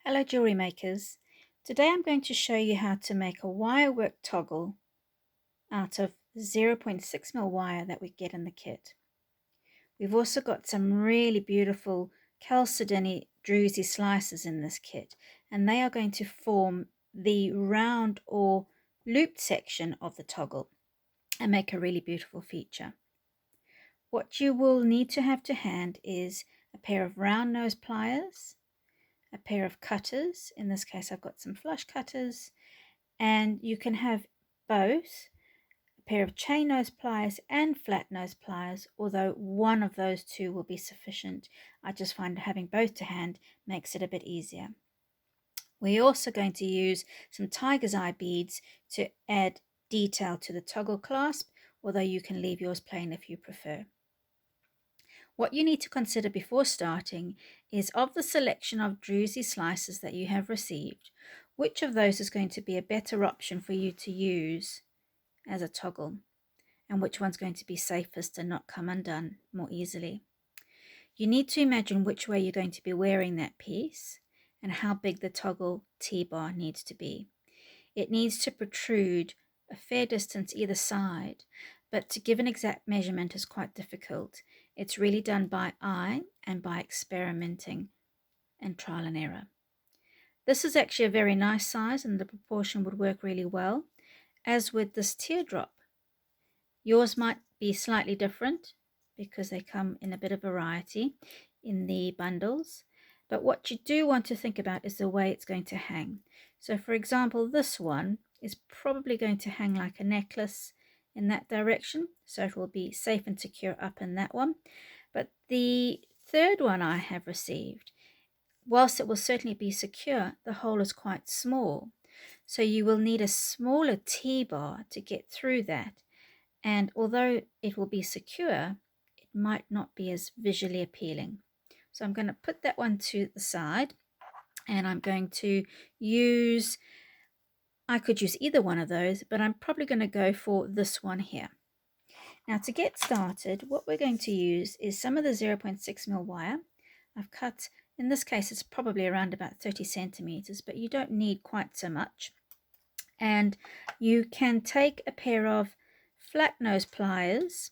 Hello jewelry makers. Today I'm going to show you how to make a wirework toggle out of 0.6mm wire that we get in the kit. We've also got some really beautiful chalcedony druzy slices in this kit, and they are going to form the round or looped section of the toggle and make a really beautiful feature. What you will need to have to hand is a pair of round nose pliers, a pair of cutters. In this case I've got some flush cutters, and you can have both a pair of chain nose pliers and flat nose pliers, although one of those two will be sufficient. I just find having both to hand makes it a bit easier. We're also going to use some tiger's eye beads to add detail to the toggle clasp, although you can leave yours plain if you prefer. What you need to consider before starting is, of the selection of druzy slices that you have received, which of those is going to be a better option for you to use as a toggle, and which one's going to be safest and not come undone more easily. You need to imagine which way you're going to be wearing that piece and how big the toggle T-bar needs to be. It needs to protrude a fair distance either side, but to give an exact measurement is quite difficult. It's really done by eye and by experimenting and trial and error. This is actually a very nice size, and the proportion would work really well. As with this teardrop, yours might be slightly different because they come in a bit of variety in the bundles. But what you do want to think about is the way it's going to hang. So for example, this one is probably going to hang like a necklace in that direction, so it will be safe and secure up in that one. But the third one I have received, whilst it will certainly be secure, the hole is quite small, so you will need a smaller T-bar to get through that, and although it will be secure, it might not be as visually appealing. So I'm going to put that one to the side, and I'm going to use, I could use either one of those, but I'm probably going to go for this one here. Now to get started, what we're going to use is some of the 0.6mm wire. I've cut, in this case it's probably around about 30 centimeters, but you don't need quite so much. And you can take a pair of flat nose pliers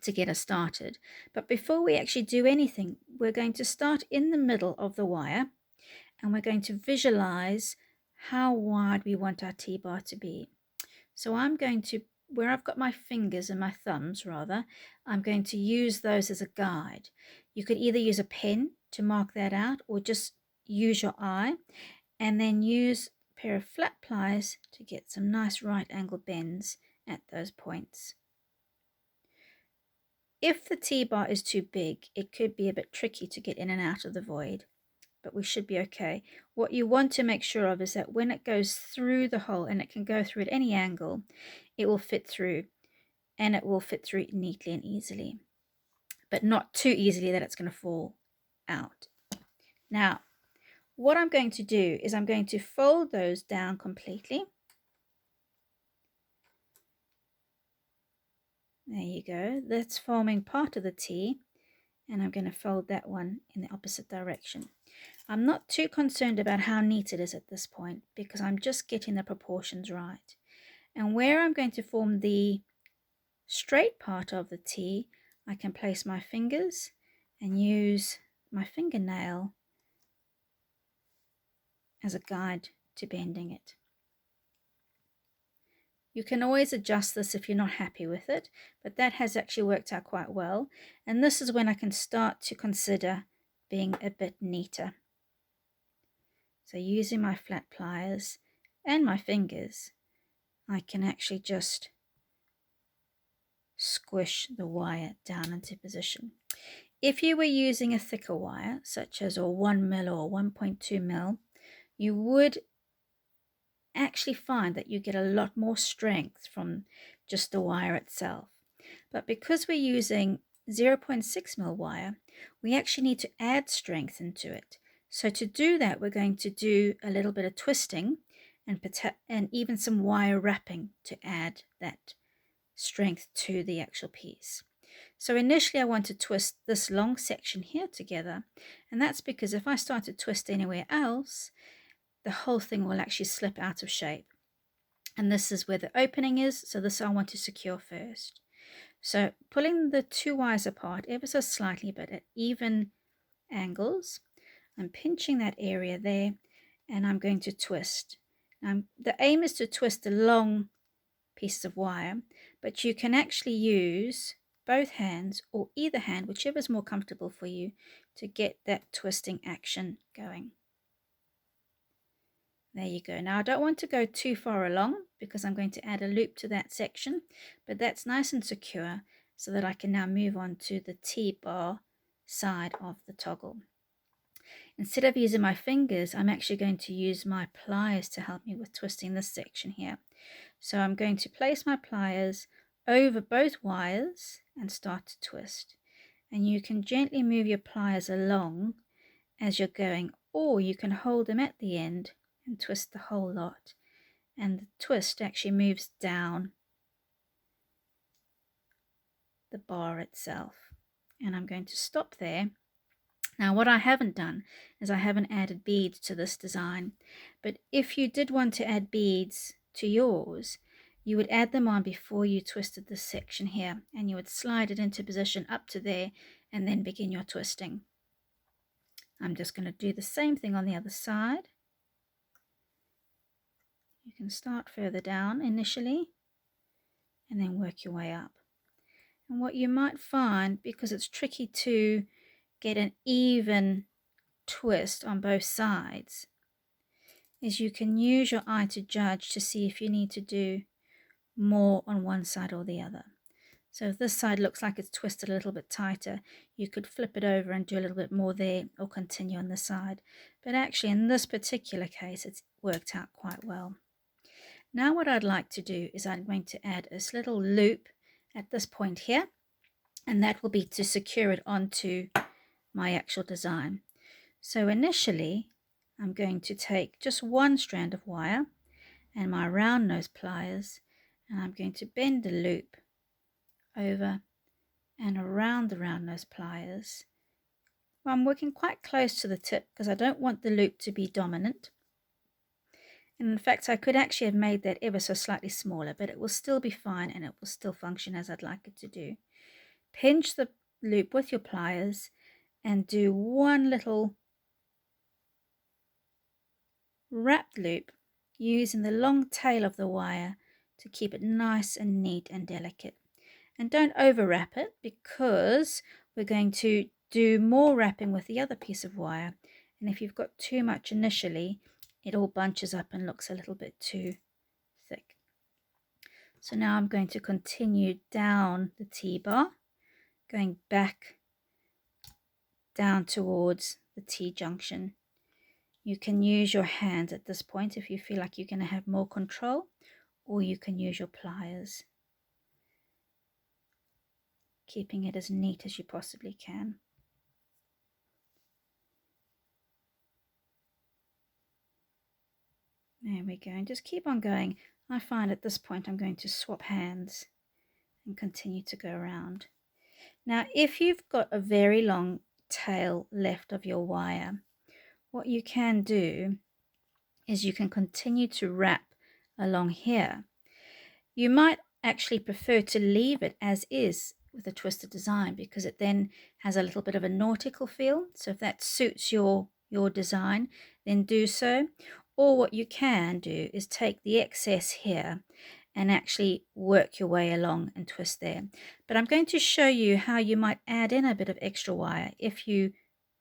to get us started. But before we actually do anything, we're going to start in the middle of the wire, and we're going to visualize how wide we want our T-bar to be. So I'm going to, where I've got my fingers and my thumbs rather, I'm going to use those as a guide. You could either use a pen to mark that out, or just use your eye, and then use a pair of flat pliers to get some nice right angle bends at those points. If the T-bar is too big, it could be a bit tricky to get in and out of the void, but we should be okay. What you want to make sure of is that when it goes through the hole, and it can go through at any angle, it will fit through, and it will fit through neatly and easily, but not too easily that it's going to fall out. Now, what I'm going to do is I'm going to fold those down completely. There you go. That's forming part of the T, and I'm going to fold that one in the opposite direction. I'm not too concerned about how neat it is at this point, because I'm just getting the proportions right. And where I'm going to form the straight part of the T, I can place my fingers and use my fingernail as a guide to bending it. You can always adjust this if you're not happy with it, but that has actually worked out quite well. And this is when I can start to consider being a bit neater. So using my flat pliers and my fingers, I can actually just squish the wire down into position. If you were using a thicker wire, such as a 1mm or 1.2mm, you would actually find that you get a lot more strength from just the wire itself. But because we're using 0.6mm wire, we actually need to add strength into it. So to do that, we're going to do a little bit of twisting and even some wire wrapping to add that strength to the actual piece. So initially I want to twist this long section here together, and that's because if I start to twist anywhere else, the whole thing will actually slip out of shape. And this is where the opening is, so this I want to secure first. So pulling the two wires apart ever so slightly but at even angles, I'm pinching that area there and I'm going to twist. Now, the aim is to twist a long piece of wire, but you can actually use both hands or either hand, whichever is more comfortable for you, to get that twisting action going. There you go. Now I don't want to go too far along because I'm going to add a loop to that section, but that's nice and secure so that I can now move on to the T-bar side of the toggle. Instead of using my fingers, I'm actually going to use my pliers to help me with twisting this section here. So I'm going to place my pliers over both wires and start to twist. And you can gently move your pliers along as you're going, or you can hold them at the end and twist the whole lot. And the twist actually moves down the bar itself. And I'm going to stop there. Now what I haven't done is I haven't added beads to this design, but if you did want to add beads to yours, you would add them on before you twisted this section here, and you would slide it into position up to there and then begin your twisting. I'm just going to do the same thing on the other side. You can start further down initially and then work your way up. And what you might find, because it's tricky to get an even twist on both sides, is you can use your eye to judge to see if you need to do more on one side or the other. So if this side looks like it's twisted a little bit tighter, you could flip it over and do a little bit more there or continue on the side. But actually in this particular case, it's worked out quite well. Now what I'd like to do is I'm going to add this little loop at this point here, and that will be to secure it onto my actual design. So initially I'm going to take just one strand of wire and my round nose pliers, and I'm going to bend the loop over and around the round nose pliers. Well, I'm working quite close to the tip because I don't want the loop to be dominant. And in fact, I could actually have made that ever so slightly smaller, but it will still be fine and it will still function as I'd like it to do. Pinch the loop with your pliers and do one little wrapped loop using the long tail of the wire to keep it nice and neat and delicate. And don't over wrap it because we're going to do more wrapping with the other piece of wire, and if you've got too much initially, it all bunches up and looks a little bit too thick. So now I'm going to continue down the T-bar, going back down towards the T-junction. You can use your hands at this point if you feel like you're going to have more control, or you can use your pliers, keeping it as neat as you possibly can. There we go, and just keep on going. I find at this point I'm going to swap hands and continue to go around. Now if you've got a very long tail left of your wire, what you can do is you can continue to wrap along here. You might actually prefer to leave it as is with a twisted design because it then has a little bit of a nautical feel. So if that suits your design, then do so. Or what you can do is take the excess here and actually work your way along and twist there. But I'm going to show you how you might add in a bit of extra wire if you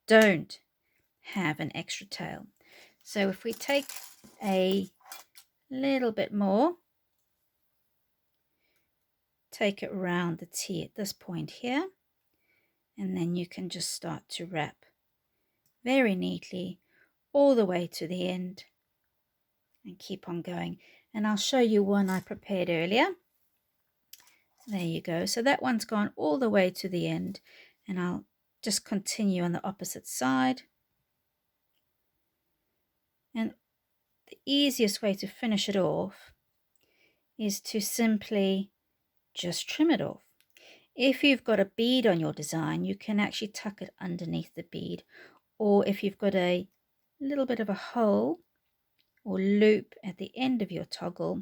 don't have an extra tail. So if we take a little bit more, take it around the T at this point here, and then you can just start to wrap very neatly all the way to the end and keep on going. And I'll show you one I prepared earlier. There you go. So that one's gone all the way to the end, and I'll just continue on the opposite side. And the easiest way to finish it off is to simply just trim it off. If you've got a bead on your design, you can actually tuck it underneath the bead, or if you've got a little bit of a hole or loop at the end of your toggle,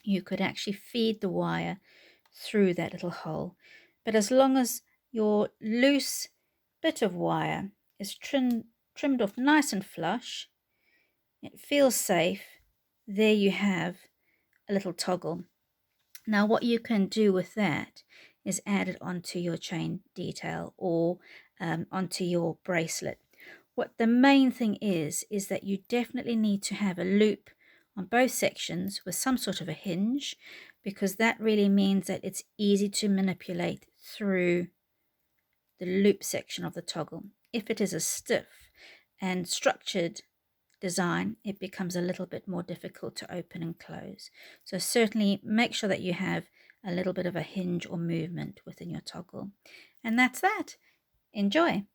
you could actually feed the wire through that little hole. But as long as your loose bit of wire is trimmed off nice and flush, it feels safe, there you have a little toggle. Now what you can do with that is add it onto your chain detail or onto your bracelet. What the main thing is that you definitely need to have a loop on both sections with some sort of a hinge, because that really means that it's easy to manipulate through the loop section of the toggle. If it is a stiff and structured design, it becomes a little bit more difficult to open and close. So certainly make sure that you have a little bit of a hinge or movement within your toggle. And that's that. Enjoy.